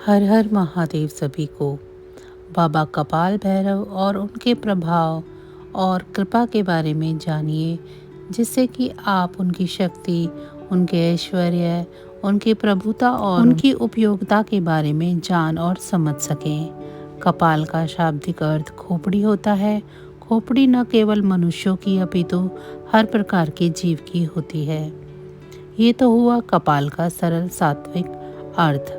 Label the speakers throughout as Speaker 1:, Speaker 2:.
Speaker 1: हर हर महादेव सभी को। बाबा कपाल भैरव और उनके प्रभाव और कृपा के बारे में जानिए, जिससे कि आप उनकी शक्ति, उनके ऐश्वर्य, उनकी प्रभुता और उनकी उपयोगिता के बारे में जान और समझ सकें। कपाल का शाब्दिक अर्थ खोपड़ी होता है। खोपड़ी न केवल मनुष्यों की अपितु हर प्रकार के जीव की होती है। ये तो हुआ कपाल का सरल सात्विक अर्थ।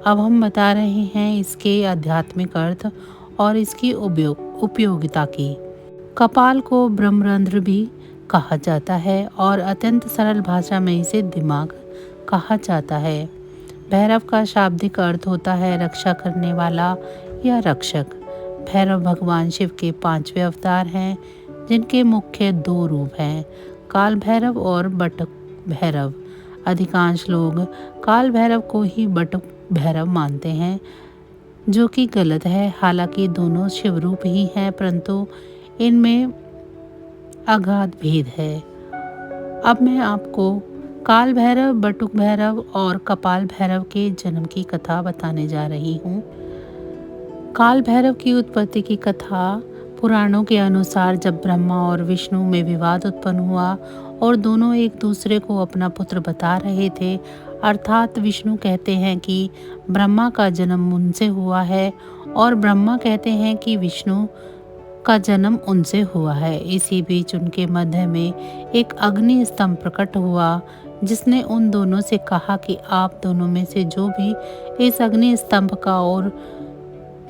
Speaker 1: अब हम बता रहे हैं इसके आध्यात्मिक अर्थ और इसकी उपयोगिता की। कपाल को ब्रह्मरंध्र भी कहा जाता है और अत्यंत सरल भाषा में इसे दिमाग कहा जाता है। भैरव का शाब्दिक अर्थ होता है रक्षा करने वाला या रक्षक। भैरव भगवान शिव के 5वें अवतार हैं, जिनके मुख्य 2 रूप हैं, काल भैरव और बटुक भैरव। अधिकांश लोग काल भैरव को ही बटुक भैरव मानते हैं, जो कि गलत है। हालांकि दोनों शिव रूप ही हैं, परंतु इनमें अगाध भेद है। अब मैं आपको काल भैरव, बटुक भैरव और कपाल भैरव के जन्म की कथा बताने जा रही हूँ। काल भैरव की उत्पत्ति की कथा पुराणों के अनुसार जब ब्रह्मा और विष्णु में विवाद उत्पन्न हुआ और दोनों एक दूसरे को अपना पुत्र बता रहे थे, अर्थात विष्णु कहते हैं कि ब्रह्मा का जन्म उनसे हुआ है और ब्रह्मा कहते हैं कि विष्णु का जन्म उनसे हुआ है। इसी बीच उनके मध्य में एक अग्नि स्तंभ प्रकट हुआ, जिसने उन दोनों से कहा कि आप दोनों में से जो भी इस अग्नि स्तंभ का और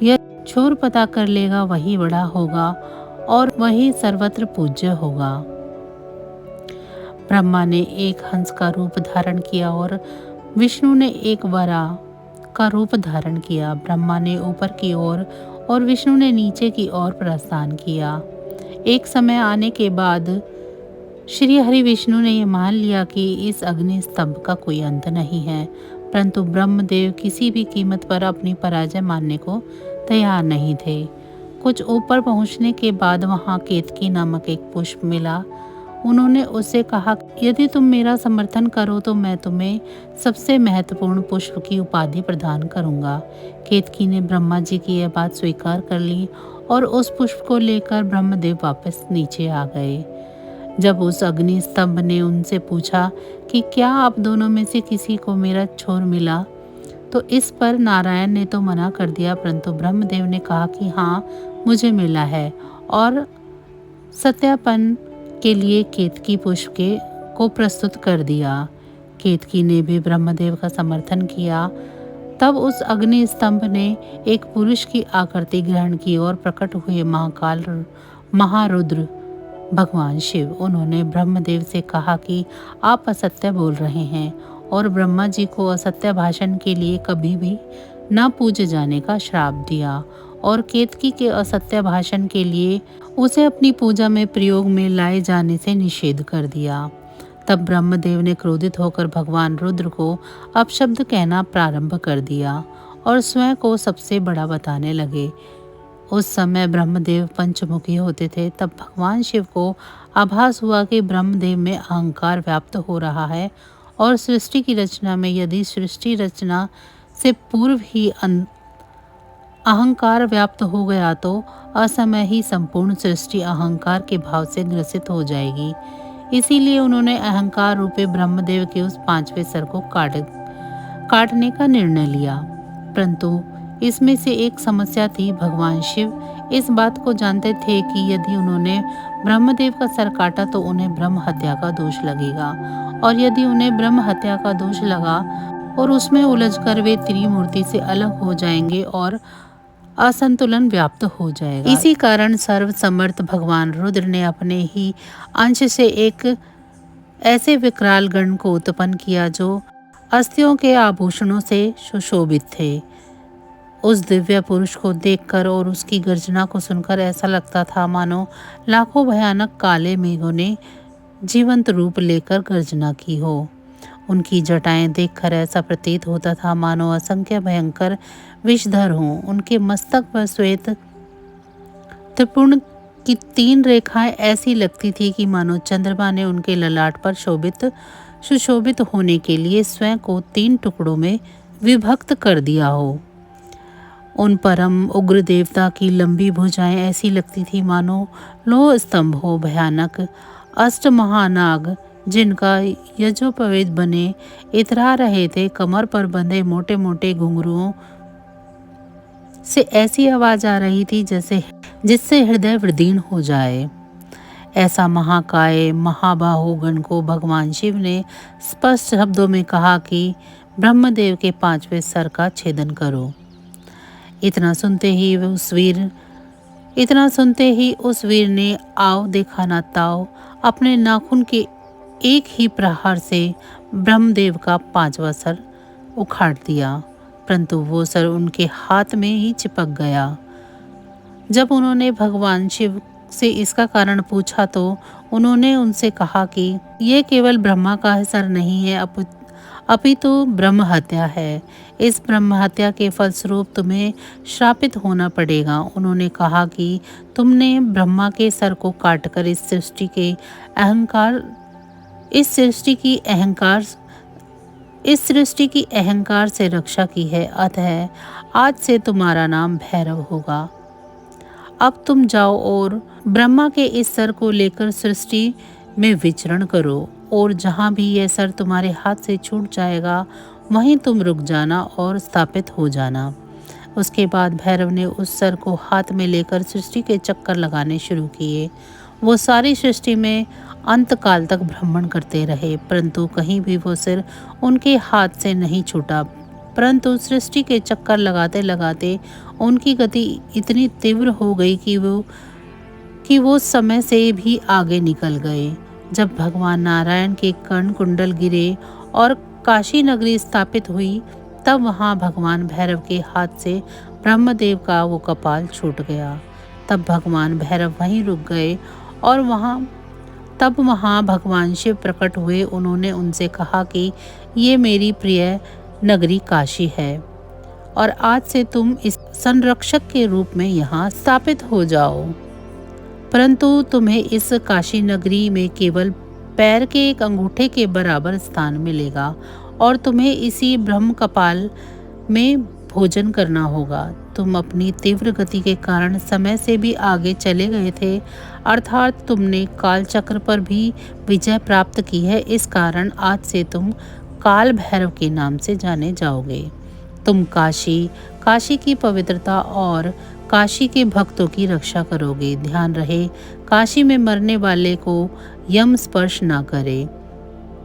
Speaker 1: यह छोर पता कर लेगा, वही बड़ा होगा और वही सर्वत्र पूज्य होगा। ब्रह्मा ने एक हंस का रूप धारण किया और विष्णु ने एक वरा का रूप धारण किया। ब्रह्मा ने ऊपर की ओर और विष्णु ने नीचे की ओर प्रस्थान किया। एक समय आने के बाद श्री हरि विष्णु ने यह मान लिया कि इस अग्नि स्तंभ का कोई अंत नहीं है, परंतु ब्रह्मदेव किसी भी कीमत पर अपनी पराजय मानने को तैयार नहीं थे। कुछ ऊपर पहुंचने के बाद वहां केतकी नामक एक पुष्प मिला। उन्होंने उससे कहा, यदि तुम मेरा समर्थन करो तो मैं तुम्हें सबसे महत्वपूर्ण पुष्प की उपाधि प्रदान करूंगा। केतकी ने ब्रह्मा जी की यह बात स्वीकार कर ली और उस पुष्प को लेकर ब्रह्मदेव वापस नीचे आ गए। जब उस अग्नि स्तंभ ने उनसे पूछा कि क्या आप दोनों में से किसी को मेरा छोर मिला, तो इस पर नारायण ने तो मना कर दिया, परंतु ब्रह्मदेव ने कहा कि हाँ, मुझे मिला है और सत्यापन के लिए केतकी पुष्प को प्रस्तुत कर दिया। केतकी ने भी ब्रह्मदेव का समर्थन किया। तब उस अग्नि स्तंभ ने एक पुरुष की आकृति ग्रहण की और प्रकट हुए महाकाल महारुद्र भगवान शिव। उन्होंने ब्रह्मदेव से कहा कि आप असत्य बोल रहे हैं और ब्रह्मा जी को असत्य भाषण के लिए कभी भी न पूजे जाने का श्राप दिया और केतकी के असत्य भाषण के लिए उसे अपनी पूजा में प्रयोग में लाए जाने से निषेध कर दिया। तब ब्रह्मदेव ने क्रोधित होकर भगवान रुद्र को अपशब्द कहना प्रारंभ कर दिया और स्वयं को सबसे बड़ा बताने लगे। उस समय ब्रह्मदेव पंचमुखी होते थे। तब भगवान शिव को आभास हुआ कि ब्रह्मदेव में अहंकार व्याप्त हो रहा है और सृष्टि की रचना में यदि सृष्टि रचना से पूर्व ही अहंकार व्याप्त हो गया तो असमय ही संपूर्ण सृष्टि अहंकार के भाव से ग्रसित हो जाएगी। इसीलिए उन्होंने अहंकार रूपी ब्रह्मदेव के उस 5वें सर को काटने का निर्णय लिया। परंतु इसमें से एक समस्या थी। भगवान शिव इस बात को जानते थे कि यदि उन्होंने ब्रह्मदेव का सर काटा तो उन्हें ब्रह्म हत्या का दोष लगेगा, और यदि उन्हें ब्रह्म हत्या का दोष लगा और उसमें उलझकर वे त्रिमूर्ति से अलग हो जाएंगे और असंतुलन व्याप्त हो जाएगा। इसी कारण सर्वसमर्थ भगवान रुद्र ने अपने ही अंश से एक ऐसे विकराल गण को उत्पन्न किया जो अस्थियों के आभूषणों से सुशोभित थे। उस दिव्य पुरुष को देखकर और उसकी गर्जना को सुनकर ऐसा लगता था मानो लाखों भयानक काले मेघों ने जीवंत रूप लेकर गर्जना की हो। उनकी जटाएं देखकर ऐसा प्रतीत होता था मानो असंख्य भयंकर विषधर हों। उनके मस्तक पर श्वेत त्रिपुण की 3 रेखाएं ऐसी लगती थी कि मानो चंद्रमा ने उनके ललाट पर सुशोभित होने के लिए स्वयं को 3 टुकड़ों में विभक्त कर दिया हो। उन परम उग्र देवता की लंबी भुजाएं ऐसी लगती थी मानो लोह स्तंभ हो। भयानक अष्ट महानाग जिनका यज्ञोपवीत बने इतरा रहे थे। कमर पर बंधे मोटे मोटे घुंघरुओं से ऐसी आवाज आ रही थी जैसे जिससे हृदय विदीर्ण हो जाए। ऐसा महाकाय महाबाहु गण को भगवान शिव ने स्पष्ट शब्दों में कहा कि ब्रह्मदेव के 5वें सर का छेदन करो। इतना सुनते ही उस वीर ने आओ देखा ना ताओ अपने नाखून के एक ही प्रहार से ब्रह्मदेव का 5वां सर उखाड़ दिया, परंतु वो सर उनके हाथ में ही चिपक गया। जब उन्होंने भगवान शिव से इसका कारण पूछा तो उन्होंने उनसे कहा कि यह केवल ब्रह्मा का सर नहीं है, अपितु ब्रह्म हत्या है। इस ब्रह्म हत्या के फलस्वरूप तुम्हें श्रापित होना पड़ेगा। उन्होंने कहा कि तुमने ब्रह्मा के सर को काटकर इस सृष्टि की अहंकार से रक्षा की है, अतः आज से तुम्हारा नाम भैरव होगा। अब तुम जाओ और ब्रह्मा के इस सर को लेकर सृष्टि में विचरण करो, और जहाँ भी यह सर तुम्हारे हाथ से छूट जाएगा वहीं तुम रुक जाना और स्थापित हो जाना। उसके बाद भैरव ने उस सर को हाथ में लेकर सृष्टि के चक्कर लगाने शुरू किए। वो सारी सृष्टि में अंत काल तक भ्रमण करते रहे, परंतु कहीं भी वो सिर उनके हाथ से नहीं छूटा। परंतु सृष्टि के चक्कर लगाते लगाते उनकी गति इतनी तीव्र हो गई कि वो समय से भी आगे निकल गए। जब भगवान नारायण के कर्ण कुंडल गिरे और काशी नगरी स्थापित हुई, तब वहाँ भगवान भैरव के हाथ से ब्रह्मदेव का वो कपाल छूट गया। तब भगवान भैरव वहीं रुक गए और वहाँ भगवान शिव प्रकट हुए। उन्होंने उनसे कहा कि ये मेरी प्रिय नगरी काशी है और आज से तुम इस संरक्षक के रूप में यहाँ स्थापित हो जाओ, परंतु तुम्हें इस काशी नगरी में केवल पैर के एक अंगूठे के बराबर स्थान मिलेगा और तुम्हें इसी ब्रह्म कपाल में भोजन करना होगा। तुम अपनी तीव्र गति के कारण समय से भी आगे चले गए थे, अर्थात तुमने काल चक्र पर भी विजय प्राप्त की है। इस कारण आज से तुम काल भैरव के नाम से जाने जाओगे। तुम काशी की पवित्रता और काशी के भक्तों की रक्षा करोगे। ध्यान रहे काशी में मरने वाले को यम स्पर्श ना करे।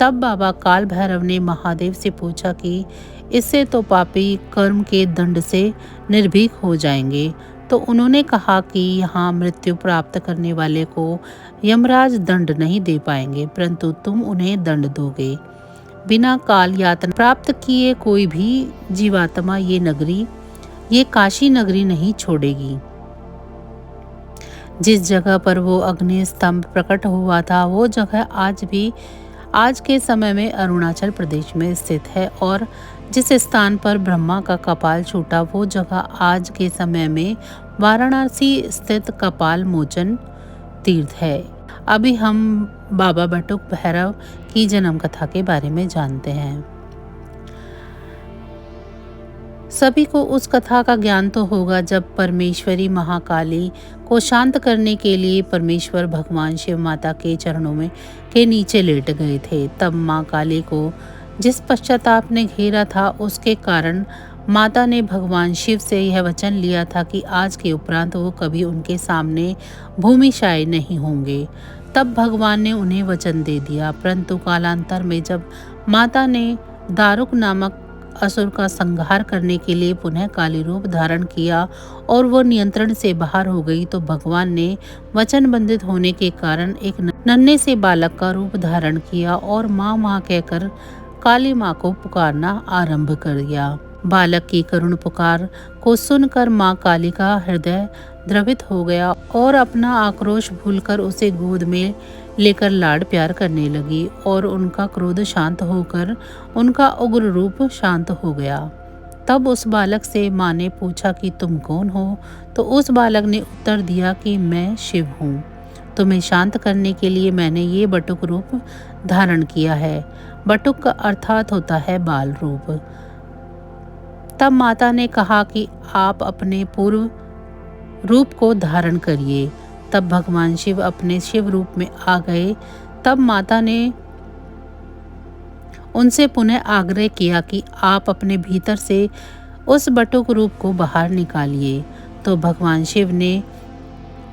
Speaker 1: तब बाबा काल भैरव ने महादेव से पूछा कि इससे तो पापी कर्म के दंड से निर्भीक हो जाएंगे। तो उन्होंने कहा कि यहाँ मृत्यु प्राप्त करने वाले को यमराज दंड नहीं दे पाएंगे, परंतु तुम उन्हें दंड दोगे। बिना काल यातना प्राप्त किए कोई भी जीवात्मा ये काशी नगरी नहीं छोड़ेगी। जिस जगह पर वो अग्नि स्तंभ प्रकट हुआ था वो जगह आज के समय में अरुणाचल प्रदेश में स्थित है, और जिस स्थान पर ब्रह्मा का कपाल छूटा वो जगह आज के समय में वाराणसी स्थित कपाल मोचन तीर्थ है। अभी हम बाबा बटुक भैरव की जन्म कथा के बारे में जानते हैं। सभी को उस कथा का ज्ञान तो होगा जब परमेश्वरी महाकाली को शांत करने के लिए परमेश्वर भगवान शिव माता के चरणों के नीचे लेट गए थे। तब माँ काली को जिस पश्चाताप ने घेरा था उसके कारण माता ने भगवान शिव से यह वचन लिया था कि आज के उपरांत वो कभी उनके सामने भूमिशायी नहीं होंगे। तब भगवान ने उन्हें वचन दे दिया, परंतु कालांतर में जब माता ने दारुक नामक असुर का संहार करने के लिए पुनः काली रूप धारण किया और वो नियंत्रण से बाहर हो गई, तो भगवान ने वचन बंधित होने के कारण एक नन्हे से बालक का रूप धारण किया और माँ माँ कहकर काली माँ को पुकारना आरंभ कर दिया। बालक की करुण पुकार को सुनकर माँ काली का हृदय द्रवित हो गया और अपना आक्रोश भूलकर उसे गोद में लेकर लाड प्यार करने लगी, और उनका क्रोध शांत होकर उनका उग्र रूप शांत हो गया। तब उस बालक से माँ ने पूछा कि तुम कौन हो? तो उस बालक ने उत्तर दिया कि मैं शिव हूँ। तुम्हें शांत करने के लिए मैंने ये बटुक रूप धारण किया है। बटुक का अर्थात होता है बाल रूप। तब माता ने कहा कि आप अपने पूर्व रूप को धारण करिए। तब भगवान शिव अपने शिव रूप में आ गए। तब माता ने उनसे पुनः आग्रह किया कि आप अपने भीतर से उस बटुक रूप को बाहर निकालिए। तो भगवान शिव ने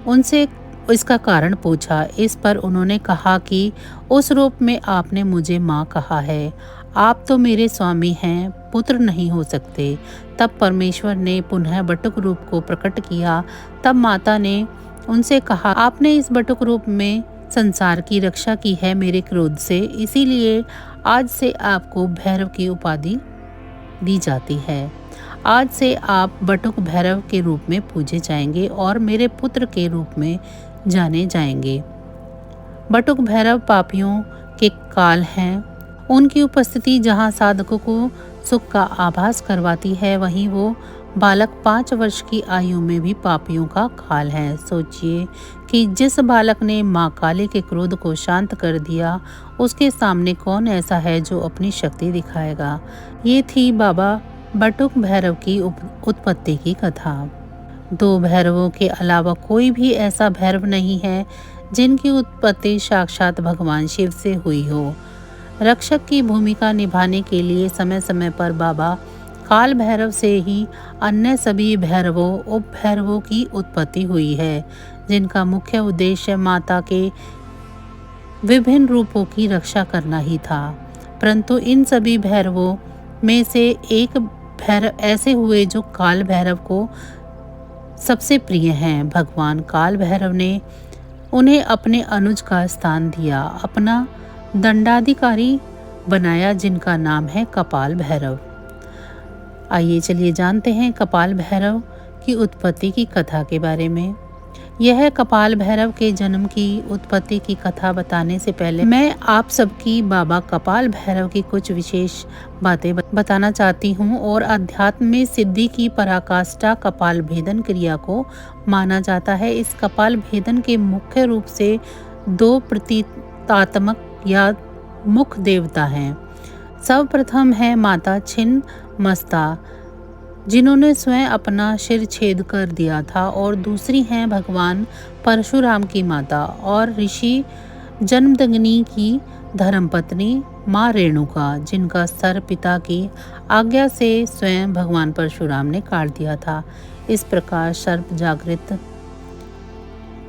Speaker 1: उनसे इसका कारण पूछा। इस पर उन्होंने कहा कि उस रूप में आपने मुझे माँ कहा है, आप तो मेरे स्वामी हैं, पुत्र नहीं हो सकते। तब परमेश्वर ने पुनः बटुक रूप को प्रकट किया। तब माता ने उनसे कहा, आपने इस बटुक रूप में संसार की रक्षा की है मेरे क्रोध से, इसीलिए आज से आपको भैरव की उपाधि दी जाती है। आज से आप बटुक भैरव के रूप में पूजे जाएंगे और मेरे पुत्र के रूप में जाने जाएंगे। बटुक भैरव पापियों के काल हैं। उनकी उपस्थिति जहाँ साधकों को सुख का आभास करवाती है, वहीं वो बालक 5 वर्ष की आयु में भी पापियों का काल है। सोचिए कि जिस बालक ने माँ काली के क्रोध को शांत कर दिया, उसके सामने कौन ऐसा है जो अपनी शक्ति दिखाएगा। ये थी बाबा बटुक भैरव की उत्पत्ति की कथा। 2 भैरवों के अलावा कोई भी ऐसा भैरव नहीं है जिनकी उत्पत्ति साक्षात भगवान शिव से हुई हो। रक्षक की भूमिका निभाने के लिए समय समय पर बाबा काल भैरव से ही अन्य सभी भैरवों उप भैरवों की उत्पत्ति हुई है, जिनका मुख्य उद्देश्य माता के विभिन्न रूपों की रक्षा करना ही था। परंतु इन सभी भैरवों में से एक भैरव ऐसे हुए जो काल भैरव को सबसे प्रिय हैं। भगवान काल भैरव ने उन्हें अपने अनुज का स्थान दिया, अपना दंडाधिकारी बनाया, जिनका नाम है कपाल भैरव। आइए चलिए जानते हैं कपाल भैरव की उत्पत्ति की कथा के बारे में। यह कपाल भैरव के जन्म की उत्पत्ति की कथा बताने से पहले मैं आप सबकी बाबा कपाल भैरव की कुछ विशेष बातें बताना चाहती हूँ। और अध्यात्म में सिद्धि की पराकाष्ठा कपाल भेदन क्रिया को माना जाता है। इस कपाल भेदन के मुख्य रूप से 2 प्रतीकात्मक या मुख देवता हैं। सर्वप्रथम है माता छिन्न मस्ता, जिन्होंने स्वयं अपना सिर छेद कर दिया था, और दूसरी हैं भगवान परशुराम की माता और ऋषि जमदग्नि की धर्मपत्नी माँ रेणुका, जिनका सर पिता की आज्ञा से स्वयं भगवान परशुराम ने काट दिया था। इस प्रकार सर्प जागृत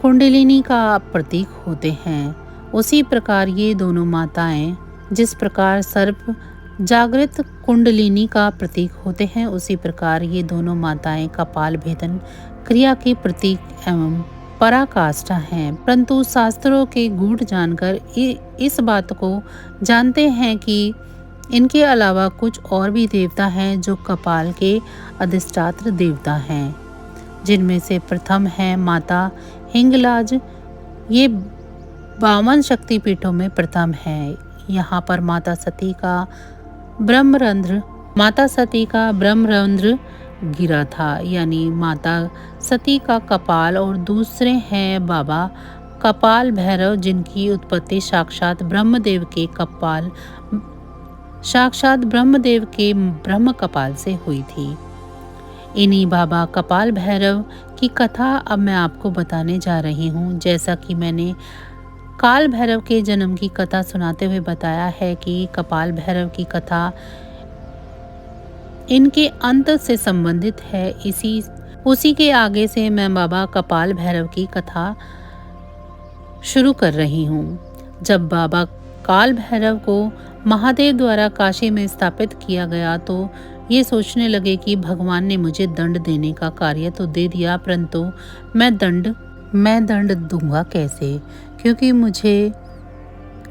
Speaker 1: कुंडलिनी का प्रतीक होते हैं। उसी प्रकार ये दोनों माताएं, जिस प्रकार सर्प जागृत कुंडलिनी का प्रतीक होते हैं, उसी प्रकार ये दोनों माताएं कपाल भेदन क्रिया की प्रतीक एवं पराकाष्ठा हैं। परंतु शास्त्रों के गूढ़ जानकर इस बात को जानते हैं कि इनके अलावा कुछ और भी देवता हैं जो कपाल के अधिष्ठात्र देवता हैं, जिनमें से प्रथम है माता हिंगलाज। ये 52 शक्तिपीठों में प्रथम है। यहाँ पर माता सती का ब्रह्मरंध्र गिरा था, यानी माता सती का कपाल। और दूसरे हैं बाबा कपाल भैरव, जिनकी उत्पत्ति साक्षात ब्रह्मदेव के ब्रह्म कपाल से हुई थी। इन्हीं बाबा कपाल भैरव की कथा अब मैं आपको बताने जा रही हूँ। जैसा कि मैंने काल भैरव के जन्म की कथा सुनाते हुए बताया है कि कपाल भैरव की कथा इनके अंत से संबंधित है। उसी के आगे से मैं बाबा कपाल भैरव की कथा शुरू कर रही हूँ। जब बाबा काल भैरव को महादेव द्वारा काशी में स्थापित किया गया, तो ये सोचने लगे कि भगवान ने मुझे दंड देने का कार्य तो दे दिया, परंतु मैं दंड दूंगा कैसे, क्योंकि मुझे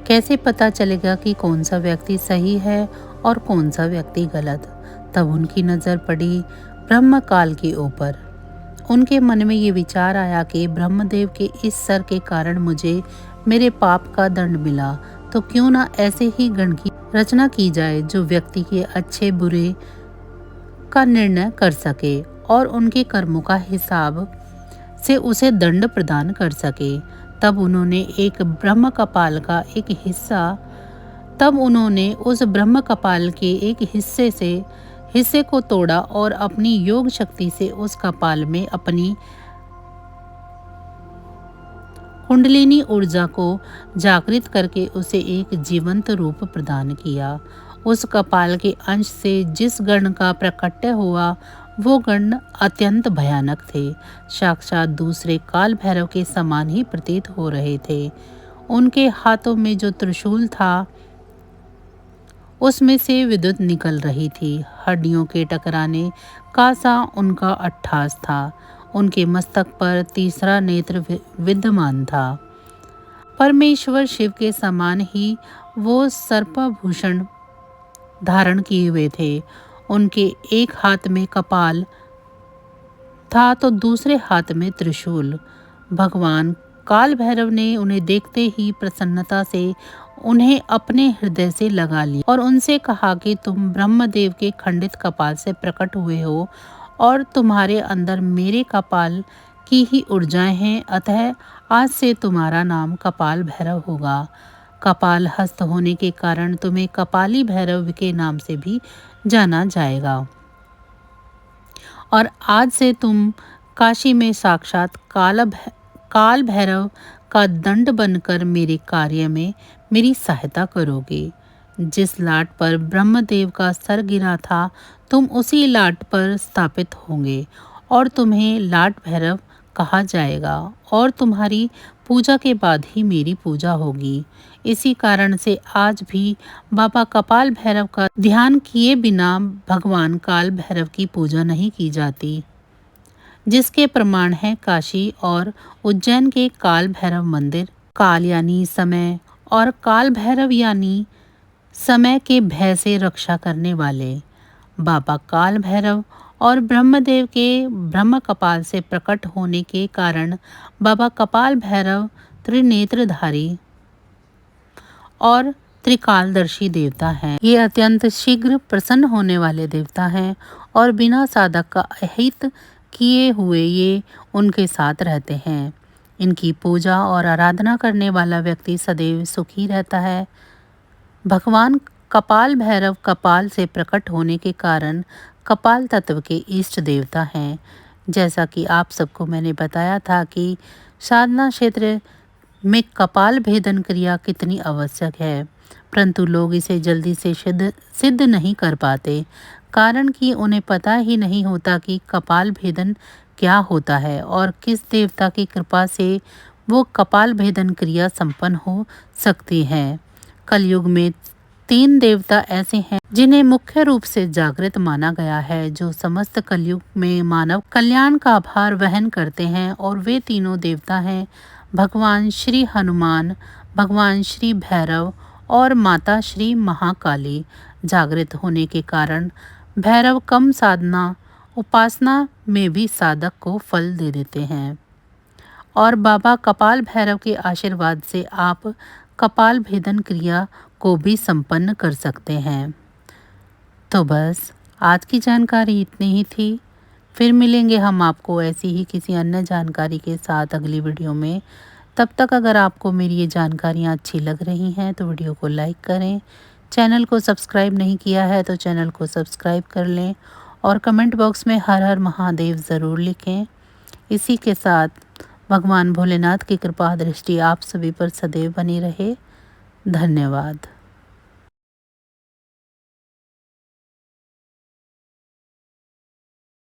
Speaker 1: कैसे पता चलेगा कि कौन सा व्यक्ति सही है और कौन सा व्यक्ति गलत। तब उनकी नज़र पड़ी ब्रह्म काल के ऊपर। उनके मन में ये विचार आया कि ब्रह्मदेव के इस सर के कारण मुझे मेरे पाप का दंड मिला, तो क्यों ना ऐसे ही गण की रचना की जाए जो व्यक्ति के अच्छे बुरे का निर्णय कर सके और उनके कर्मों का हिसाब से उसे दंड प्रदान कर सके। तब उन्होंने उस ब्रह्म कपाल के एक हिस्से को तोड़ा और अपनी योग शक्ति से उस कपाल में अपनी कुंडलिनी ऊर्जा को जागृत करके उसे एक जीवंत रूप प्रदान किया। उस कपाल के अंश से जिस गण का प्रकट्य हुआ वो गण अत्यंत भयानक थे, साक्षात दूसरे काल भैरव के समान ही प्रतीत हो रहे थे। उनके हाथों में जो त्रिशूल था उसमें से विद्युत निकल रही थी। हड्डियों के टकराने का सा उनका अट्ठास था। उनके मस्तक पर तीसरा नेत्र विद्यमान था। परमेश्वर शिव के समान ही वो सर्पाभूषण धारण किए हुए थे। उनके एक हाथ में कपाल था तो दूसरे हाथ में त्रिशूल। भगवान काल भैरव ने उन्हें देखते ही प्रसन्नता से उन्हें अपने हृदय से लगा लिया और उनसे कहा कि तुम ब्रह्मदेव के खंडित कपाल से प्रकट हुए हो और तुम्हारे अंदर मेरे कपाल की ही ऊर्जाएं हैं, अतः आज से तुम्हारा नाम कपाल भैरव होगा। कपाल हस्त होने के कारण तुम्हें कपाली भैरव के नाम से भी जाना जाएगा और आज से तुम काशी में साक्षात काल भैरव का दंड बनकर मेरे कार्य में मेरी सहायता करोगे। जिस लाट पर ब्रह्मदेव का सर गिरा था तुम उसी लाट पर स्थापित होंगे और तुम्हें लाट भैरव कहा जाएगा और तुम्हारी पूजा के बाद ही मेरी पूजा होगी। इसी कारण से आज भी बाबा कपाल भैरव का ध्यान किए बिना भगवान काल भैरव की पूजा नहीं की जाती, जिसके प्रमाण है काशी और उज्जैन के काल भैरव मंदिर। काल यानी समय और काल भैरव यानी समय के भय से रक्षा करने वाले। बाबा काल भैरव और ब्रह्मदेव के ब्रह्म कपाल से प्रकट होने के कारण बाबा कपाल भैरव त्रिनेत्रधारी और त्रिकालदर्शी देवता हैं। ये अत्यंत शीघ्र प्रसन्न होने वाले देवता हैं और बिना साधक का अहित किए हुए ये उनके साथ रहते हैं। इनकी पूजा और आराधना करने वाला व्यक्ति सदैव सुखी रहता है। भगवान कपाल भैरव कपाल से प्रकट होने के कारण कपाल तत्व के इष्ट देवता हैं। जैसा कि आप सबको मैंने बताया था कि साधना क्षेत्र में कपाल भेदन क्रिया कितनी आवश्यक है, परंतु लोग इसे जल्दी से सिद्ध नहीं कर पाते, कारण कि उन्हें पता ही नहीं होता कि कपाल भेदन क्या होता है और किस देवता की कृपा से वो कपाल भेदन क्रिया संपन्न हो सकती है। कलयुग में 3 देवता ऐसे हैं जिन्हें मुख्य रूप से जागृत माना गया है, जो समस्त कलयुग में मानव कल्याण का भार वहन करते हैं, और वे तीनों देवता हैं भगवान श्री हनुमान, भगवान श्री भैरव और माता श्री महाकाली। जागृत होने के कारण भैरव कम साधना उपासना में भी साधक को फल दे देते हैं और बाबा कपाल भैरव के आशीर्वाद से आप कपाल भेदन क्रिया को भी संपन्न कर सकते हैं। तो बस आज की जानकारी इतनी ही थी। फिर मिलेंगे हम आपको ऐसी ही किसी अन्य जानकारी के साथ अगली वीडियो में। तब तक अगर आपको मेरी ये जानकारियाँ अच्छी लग रही हैं तो वीडियो को लाइक करें। चैनल को सब्सक्राइब नहीं किया है तो चैनल को सब्सक्राइब कर लें और कमेंट बॉक्स में हर हर महादेव ज़रूर लिखें। इसी के साथ भगवान भोलेनाथ की कृपा दृष्टि आप सभी पर सदैव बनी रहे। धन्यवाद।